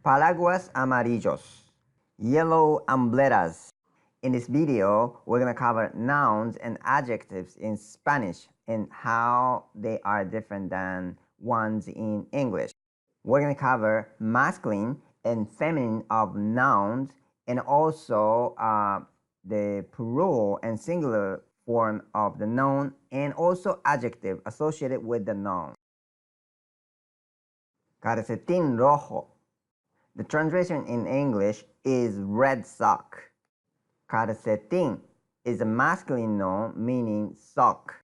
Paraguas amarillos, yellow umbrellas. In this video, we're going to cover nouns and adjectives in Spanish and how they are different than ones in English. We're going to cover masculine and feminine of nouns and also the plural and singular form of the noun and also adjective associated with the noun. Calcetín rojo. The translation in English is red sock. Calcetín is a masculine noun meaning sock.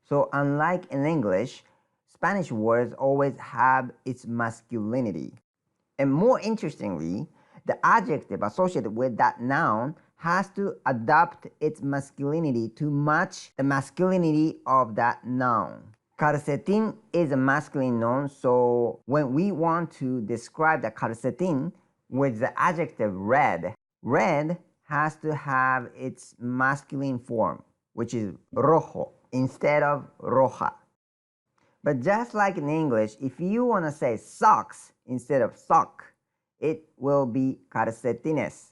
So unlike in English, Spanish words always have its masculinity. And more interestingly, the adjective associated with that noun has to adopt its masculinity to match the masculinity of that noun. Calcetín is a masculine noun, so when we want to describe the calcetín with the adjective red, red has to have its masculine form, which is rojo, instead of roja. But just like in English, if you want to say socks instead of sock, it will be calcetines.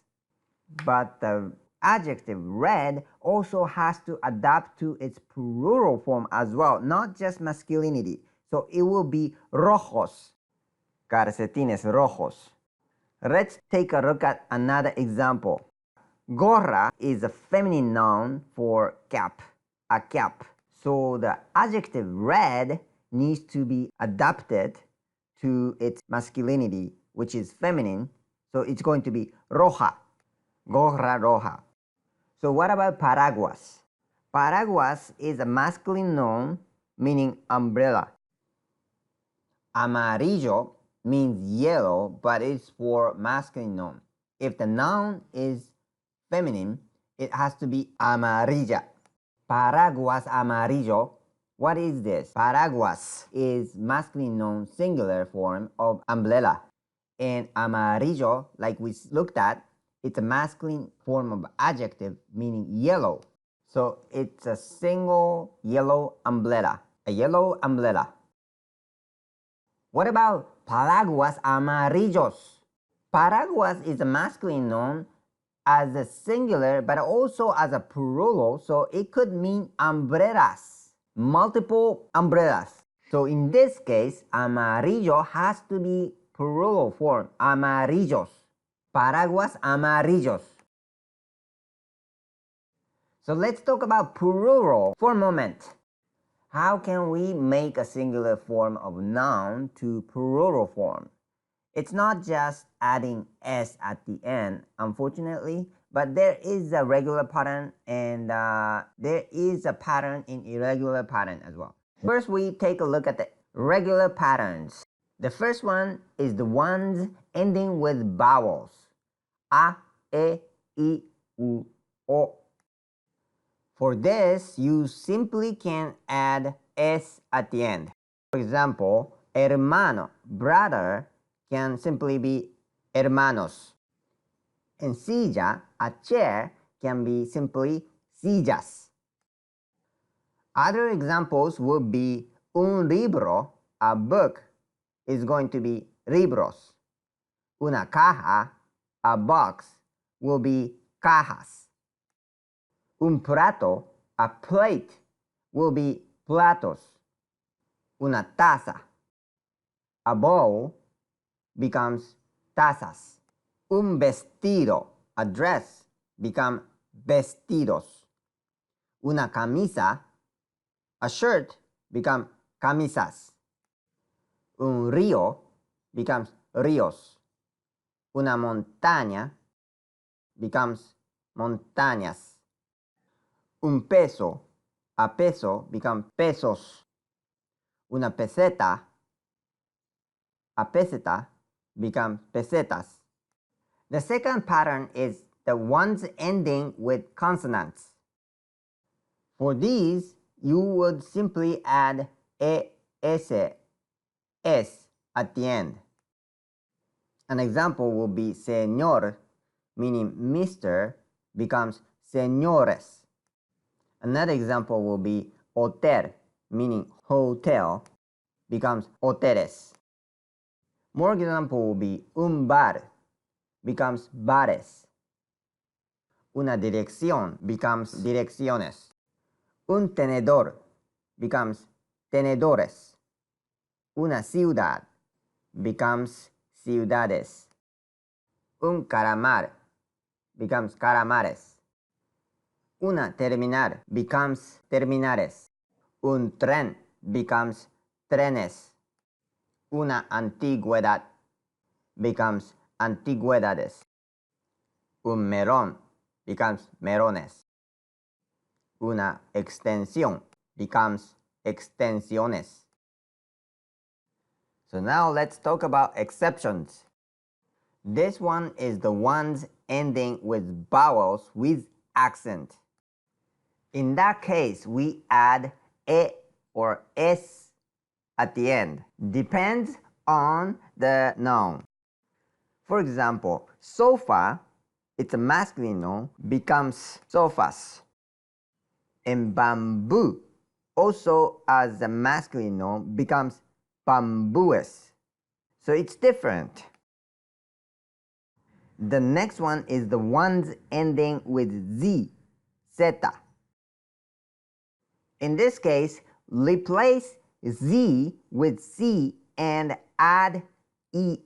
But the adjective red also has to adapt to its plural form as well, not just masculinity. So it will be rojos, calcetines rojos. Let's take a look at another example. Gorra is a feminine noun for cap, a cap. So the adjective red needs to be adapted to its masculinity, which is feminine. So it's going to be roja, gorra roja. So what about paraguas? Paraguas is a masculine noun meaning umbrella. Amarillo means yellow, but it's for masculine noun. If the noun is feminine, it has to be amarilla. Paraguas amarillo. What is this? Paraguas is masculine noun singular form of umbrella. And amarillo, like we looked at, it's a masculine form of adjective meaning yellow. So it's a single yellow umbrella, a yellow umbrella. What about paraguas amarillos? Paraguas is a masculine noun as a singular but also as a plural, so it could mean umbrellas, multiple umbrellas. So in this case, amarillo has to be plural form, amarillos. Paraguas amarillos. So let's talk about plural for a moment. How can we make a singular form of noun to plural form? It's not just adding s at the end, unfortunately, but there is a regular pattern and there is a pattern in irregular pattern as well. First, we take a look at the regular patterns. The first one is the ones ending with vowels. A, E, I, U, O. For this, you simply can add s at the end. For example, hermano, brother, can simply be hermanos. And silla, a chair, can be simply sillas. Other examples would be un libro, a book, is going to be libros. Una caja, a box, will be cajas. Un plato, a plate, will be platos. Una taza, a bowl, becomes tazas. Un vestido, a dress, become vestidos. Una camisa, a shirt, become camisas. Un río becomes ríos. Una montaña becomes montañas. Un peso, a peso, become pesos. Una peseta, a peseta, become pesetas. The second pattern is the ones ending with consonants. For these, you would simply add s at the end. An example will be señor, meaning Mr., becomes señores. Another example will be hotel, meaning hotel, becomes hoteles. More example will be un bar becomes bares. Una dirección becomes direcciones. Un tenedor becomes tenedores. Una ciudad becomes ciudades. Un calamar becomes calamares. Una terminal becomes terminales. Un tren becomes trenes. Una antigüedad becomes antigüedades. Un melón becomes melones. Una extensión becomes extensiones. So now let's talk about exceptions. This one is the ones ending with vowels with accent. In that case, we add e or s at the end. Depends on the noun. For example, sofa, it's a masculine noun, becomes sofas. And bamboo, also as a masculine noun, becomes bamboos. So it's different. The next one is the ones ending with z, zeta. In this case, replace z with c and add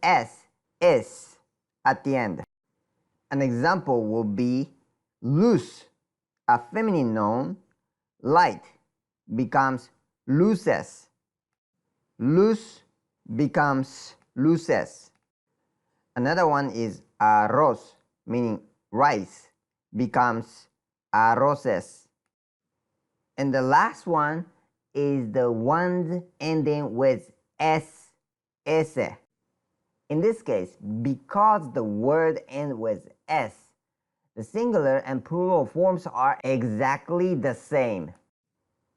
es at the end. An example will be luz, a feminine noun, light becomes luces. Luz becomes luces. Another one is arroz, meaning rice, becomes arroces. And the last one is the ones ending with s, ese. In this case, because the word ends with s, the singular and plural forms are exactly the same.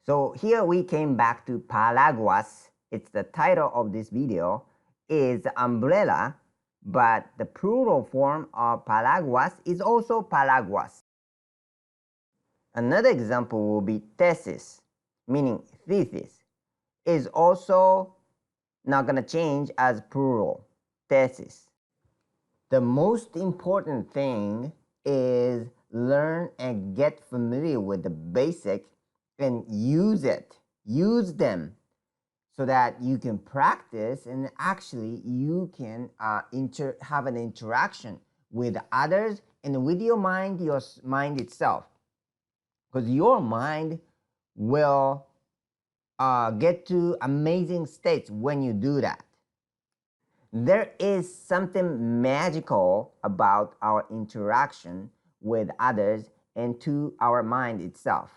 So here we came back to Paraguas. It's the title of this video, is umbrella, but the plural form of Paraguas is also Paraguas. Another example will be thesis, meaning thesis, is also not going to change as plural, thesis. The most important thing is learn and get familiar with the basic and use them so that you can practice and actually you can have an interaction with others and with your mind itself, because your mind will get to amazing states when you do that. There is something magical about our interaction with others and to our mind itself.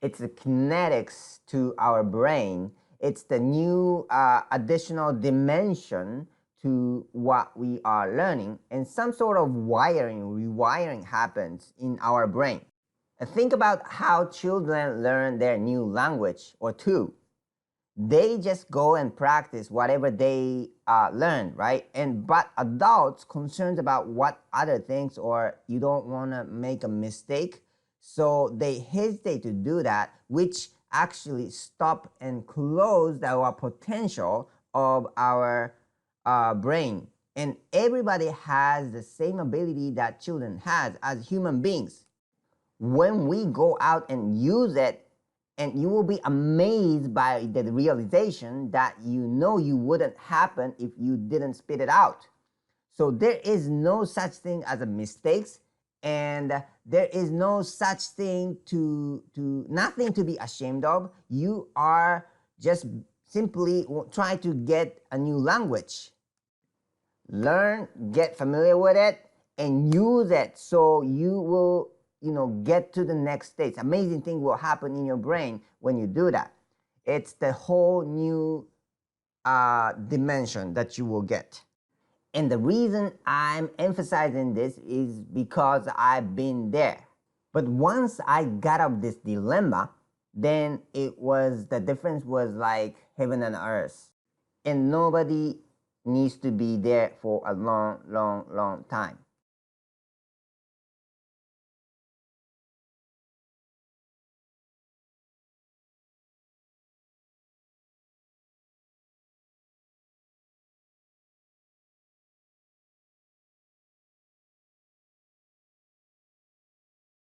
It's the kinetics to our brain. It's the new additional dimension to what we are learning, and some sort of rewiring happens in our brain. And think about how children learn their new language or two. They just go and practice whatever they learn, right? But adults concerned about what other things, or you don't want to make a mistake, so they hesitate to do that, which actually stop and close our potential of our brain. And everybody has the same ability that children has as human beings. When we go out and use it, and you will be amazed by the realization that you wouldn't happen if you didn't spit it out. So there is no such thing as a mistakes, and there is no such thing to nothing to be ashamed of. You are just simply trying to get a new language. Learn, get familiar with it, and use it so you will get to the next stage. Amazing thing will happen in your brain when you do that. It's the whole new dimension that you will get. And the reason I'm emphasizing this is because I've been there. But once I got out of this dilemma, then the difference was like heaven and earth. And nobody needs to be there for a long, long, long time.